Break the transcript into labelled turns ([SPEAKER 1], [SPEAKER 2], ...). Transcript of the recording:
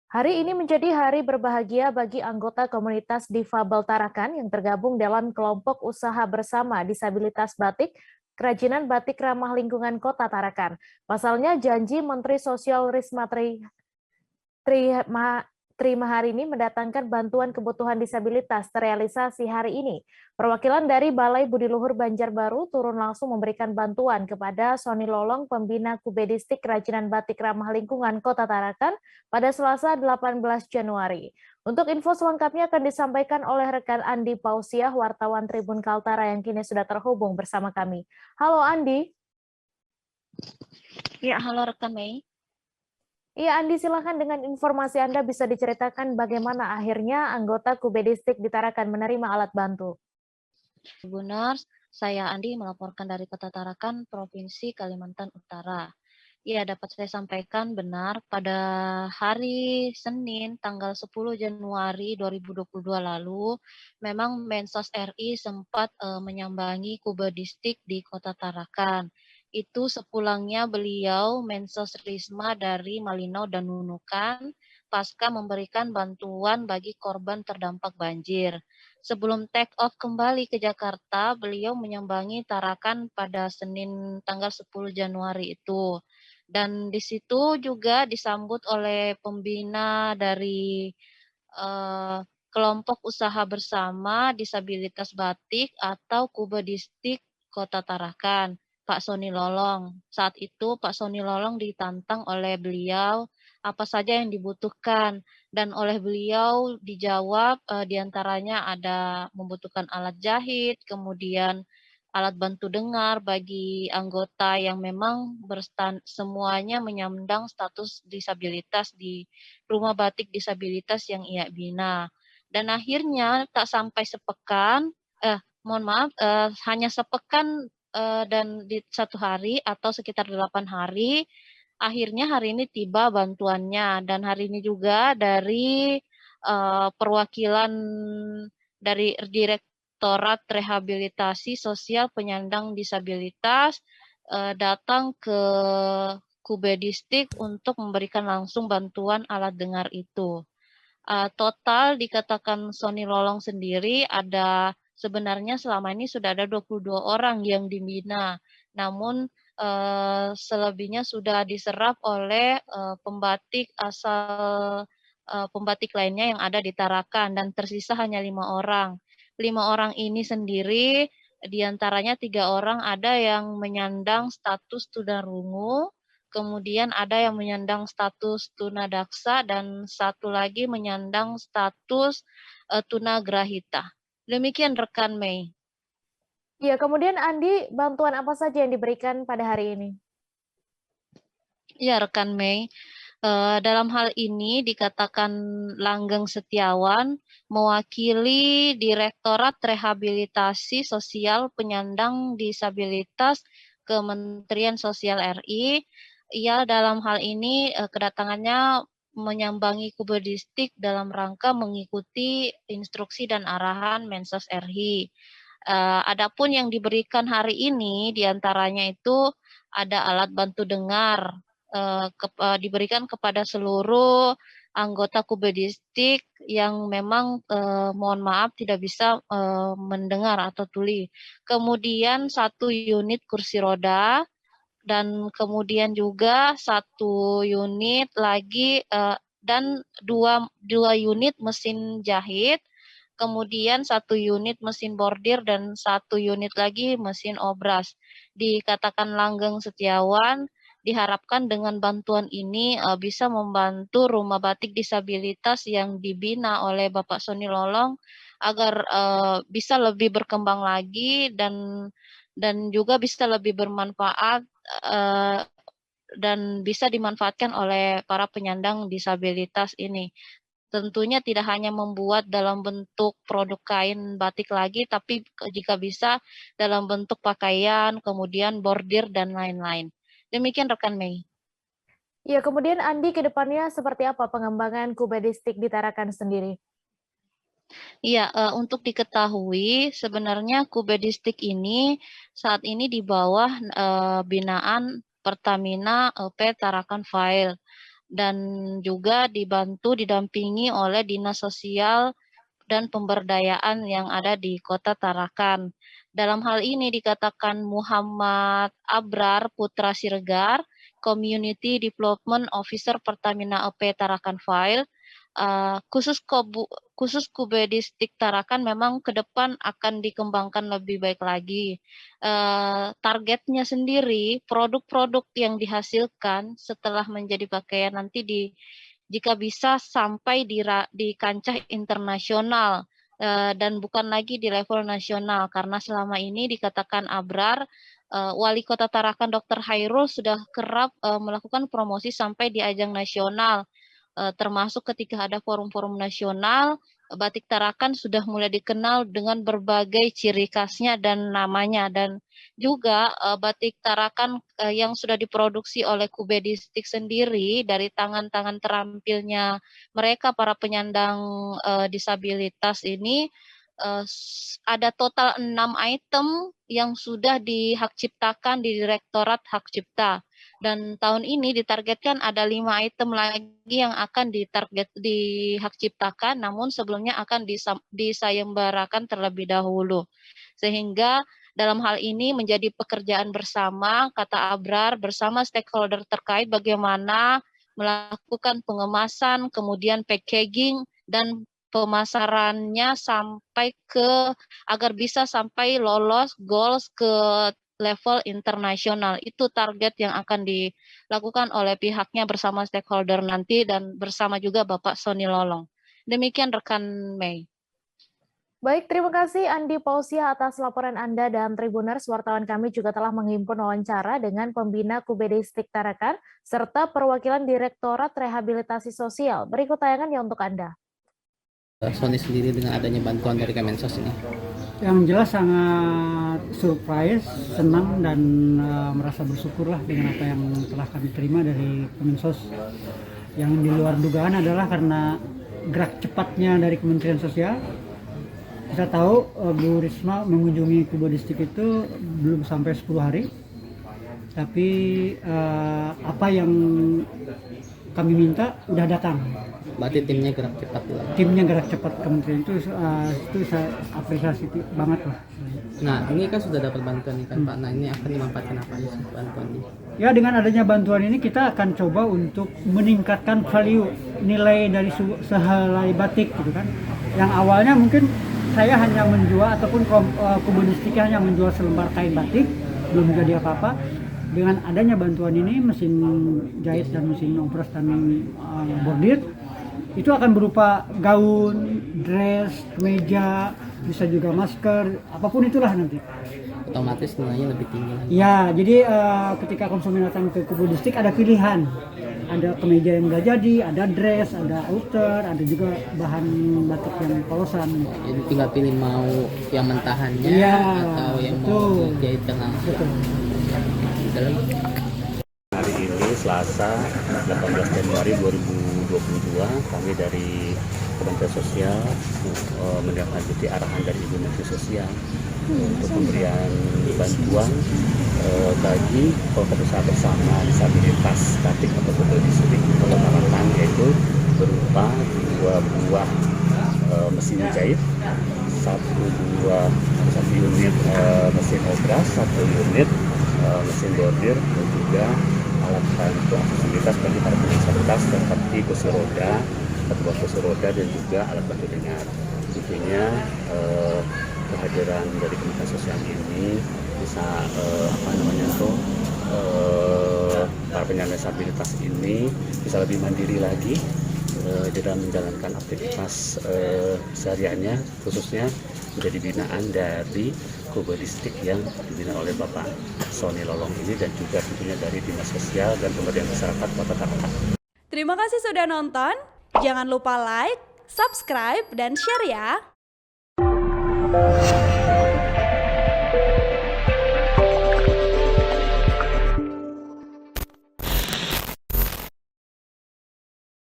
[SPEAKER 1] Hari ini menjadi hari berbahagia bagi anggota komunitas difabel Tarakan yang tergabung dalam kelompok usaha bersama disabilitas batik, kerajinan batik ramah lingkungan Kota Tarakan. Pasalnya janji Menteri Sosial Risma Tri, Tri Maharini mendatangkan bantuan kebutuhan disabilitas terrealisasi hari ini. Perwakilan dari Balai Budi Luhur Banjarbaru turun langsung memberikan bantuan kepada Sony Lolong, pembina Kubedistik Kerajinan Batik Ramah Lingkungan Kota Tarakan pada Selasa 18 Januari. Untuk info selengkapnya akan disampaikan oleh rekan Andi Pausiah, wartawan Tribun Kaltara yang kini sudah terhubung bersama kami. Halo Andi.
[SPEAKER 2] Ya, halo rekan Mei.
[SPEAKER 1] Iya, Andi, silakan dengan informasi Anda bisa diceritakan bagaimana akhirnya anggota Kubedistik di Tarakan menerima alat bantu.
[SPEAKER 2] Benar, saya Andi melaporkan dari Kota Tarakan, Provinsi Kalimantan Utara. Ya, dapat saya sampaikan benar pada hari Senin tanggal 10 Januari 2022 lalu, memang Mensos RI sempat menyambangi Kubedistik di Kota Tarakan. Itu sepulangnya beliau Mensos Risma dari Malinau dan Nunukan pasca memberikan bantuan bagi korban terdampak banjir. Sebelum take off kembali ke Jakarta, beliau menyambangi Tarakan pada Senin tanggal 10 Januari itu. Dan di situ juga disambut oleh pembina dari eh, kelompok usaha bersama disabilitas batik atau Kubedistik Kota Tarakan, Pak Sony Lolong. Saat itu Pak Sony Lolong ditantang oleh beliau apa saja yang dibutuhkan dan oleh beliau dijawab diantaranya ada membutuhkan alat jahit, kemudian alat bantu dengar bagi anggota yang memang semuanya menyandang status disabilitas di rumah batik disabilitas yang ia bina. Dan akhirnya tak sampai sepekan, mohon maaf, hanya sepekan dan di satu hari atau sekitar 8 hari, akhirnya hari ini tiba bantuannya. Dan hari ini juga dari perwakilan dari Direktorat Rehabilitasi Sosial Penyandang Disabilitas datang ke Kubedistik untuk memberikan langsung bantuan alat dengar itu. Total dikatakan Sony Lolong sendiri ada sebenarnya selama ini sudah ada 22 orang yang dibina. Namun selebihnya sudah diserap oleh pembatik asal pembatik lainnya yang ada di Tarakan dan tersisa hanya 5 orang. 5 orang ini sendiri diantaranya 3 orang ada yang menyandang status tunarungu, kemudian ada yang menyandang status tunadaksa dan satu lagi menyandang status tunagrahita. Demikian rekan Mei.
[SPEAKER 1] Iya, kemudian Andi, bantuan apa saja yang diberikan pada hari ini?
[SPEAKER 2] Ya rekan Mei, dalam hal ini dikatakan Langgeng Setiawan mewakili Direktorat Rehabilitasi Sosial Penyandang Disabilitas Kementerian Sosial RI. Ia dalam hal ini kedatangannya menyambangi Kubedistik dalam rangka mengikuti instruksi dan arahan Mensos RI. Adapun yang diberikan hari ini diantaranya itu ada alat bantu dengar diberikan kepada seluruh anggota Kubedistik yang memang mohon maaf tidak bisa mendengar atau tuli. Kemudian 1 unit kursi roda dan kemudian juga 1 unit lagi dan dua unit mesin jahit, kemudian 1 unit mesin bordir dan 1 unit lagi mesin obras. Dikatakan Langgeng Setiawan, diharapkan dengan bantuan ini bisa membantu rumah batik disabilitas yang dibina oleh Bapak Sony Lolong agar bisa lebih berkembang lagi dan juga bisa lebih bermanfaat dan bisa dimanfaatkan oleh para penyandang disabilitas ini. Tentunya tidak hanya membuat dalam bentuk produk kain batik lagi, tapi jika bisa dalam bentuk pakaian, kemudian bordir, dan lain-lain. Demikian rekan Mei.
[SPEAKER 1] Iya, kemudian Andi ke depannya seperti apa pengembangan Kubedistik di Tarakan sendiri?
[SPEAKER 2] Iya, untuk diketahui sebenarnya Kubedistik ini saat ini di bawah binaan Pertamina LP Tarakan File. dan juga didampingi oleh Dinas Sosial dan Pemberdayaan yang ada di Kota Tarakan. Dalam hal ini dikatakan Muhammad Abrar Putra Siregar, Community Development Officer Pertamina EP Tarakan File, khusus Kube Distrik Tarakan memang ke depan akan dikembangkan lebih baik lagi. Targetnya sendiri, produk-produk yang dihasilkan setelah menjadi pakaian nanti jika bisa sampai di kancah internasional dan bukan lagi di level nasional, karena selama ini dikatakan Abrar, Wali Kota Tarakan Dr. Hairul sudah kerap melakukan promosi sampai di ajang nasional, termasuk ketika ada forum-forum nasional, batik Tarakan sudah mulai dikenal dengan berbagai ciri khasnya dan namanya, dan juga batik Tarakan yang sudah diproduksi oleh Kube Distrik sendiri dari tangan-tangan terampilnya mereka para penyandang disabilitas ini, ada total 6 item yang sudah dihak ciptakan di Direktorat Hak Cipta. Dan tahun ini ditargetkan ada 5 item lagi yang akan dihak ciptakan, namun sebelumnya akan disayembarakan terlebih dahulu. Sehingga dalam hal ini menjadi pekerjaan bersama, kata Abrar, bersama stakeholder terkait bagaimana melakukan pengemasan, kemudian packaging, dan pemasarannya agar bisa sampai lolos goals ke level internasional. Itu target yang akan dilakukan oleh pihaknya bersama stakeholder nanti dan bersama juga Bapak Sony Lolong. Demikian rekan Mei.
[SPEAKER 1] Baik, terima kasih Andi Pausia atas laporan Anda, dan Tribuners, wartawan kami juga telah menghimpun wawancara dengan pembina Kube Distrik Tarakan serta perwakilan Direktorat Rehabilitasi Sosial. Berikut tayangannya untuk Anda.
[SPEAKER 3] Sony sendiri dengan adanya bantuan dari Kemensos ini?
[SPEAKER 4] Yang jelas sangat surprise, senang, dan merasa bersyukurlah dengan apa yang telah kami terima dari Kemensos. Yang di luar dugaan adalah karena gerak cepatnya dari Kementerian Sosial. Kita tahu Bu Risma mengunjungi Kube Distrik itu belum sampai 10 hari, tapi apa yang kami minta udah datang.
[SPEAKER 3] Berarti timnya gerak cepat pula.
[SPEAKER 4] Timnya gerak cepat kementerian itu saya apresiasi banget lah.
[SPEAKER 3] Nah, ini kan sudah dapat bantuan nih kan Pak. Nah, ini akan dimanfaatkan apa aja sih bantuan ini?
[SPEAKER 4] Ya, dengan adanya bantuan ini kita akan coba untuk meningkatkan value nilai dari sehelai batik gitu kan. Yang awalnya mungkin saya hanya menjual ataupun Kube Distrik hanya menjual selembar kain batik, belum jadi apa-apa. Dengan adanya bantuan ini, mesin jahit dan mesin ompres dan bordir, itu akan berupa gaun, dress, kemeja, bisa juga masker, apapun itulah nanti.
[SPEAKER 3] Otomatis nilainya lebih tinggi lagi.
[SPEAKER 4] Ya, jadi ketika konsumen datang ke Kube Distrik ada pilihan. Ada kemeja yang udah jadi, ada dress, ada outer, ada juga bahan batik yang polosan.
[SPEAKER 3] Jadi tinggal pilih mau yang mentahannya atau yang mau jahitan langsung.
[SPEAKER 5] Hari ini Selasa 18 Januari 2022 kami dari Kementerian Sosial menindaklanjuti arahan dari Ibu Menteri Sosial untuk pemberian bantuan bagi kelompok usaha bersama disabilitas batik atau Kube Distrik Kota Tarakan, yaitu berupa 2 buah mesin jahit, satu unit mesin obras, 1 unit mesin bordir, dan juga alat bantu aksesibilitas bagi para disabilitas seperti kursi roda, 1 buah kursi roda, dan juga alat bantu dengar. Tentunya kehadiran dari Kementerian Sosial ini bisa para penyandang disabilitas ini bisa lebih mandiri lagi di dalam menjalankan aktivitas sehariannya, khususnya menjadi binaan dari Kube Distrik yang dibina oleh Bapak Sony Lolong ini, dan juga tentunya dari Dinas Sosial dan Pemberdayaan Masyarakat Kota Tarakan.
[SPEAKER 6] Terima kasih sudah nonton. Jangan lupa like, subscribe, dan share ya.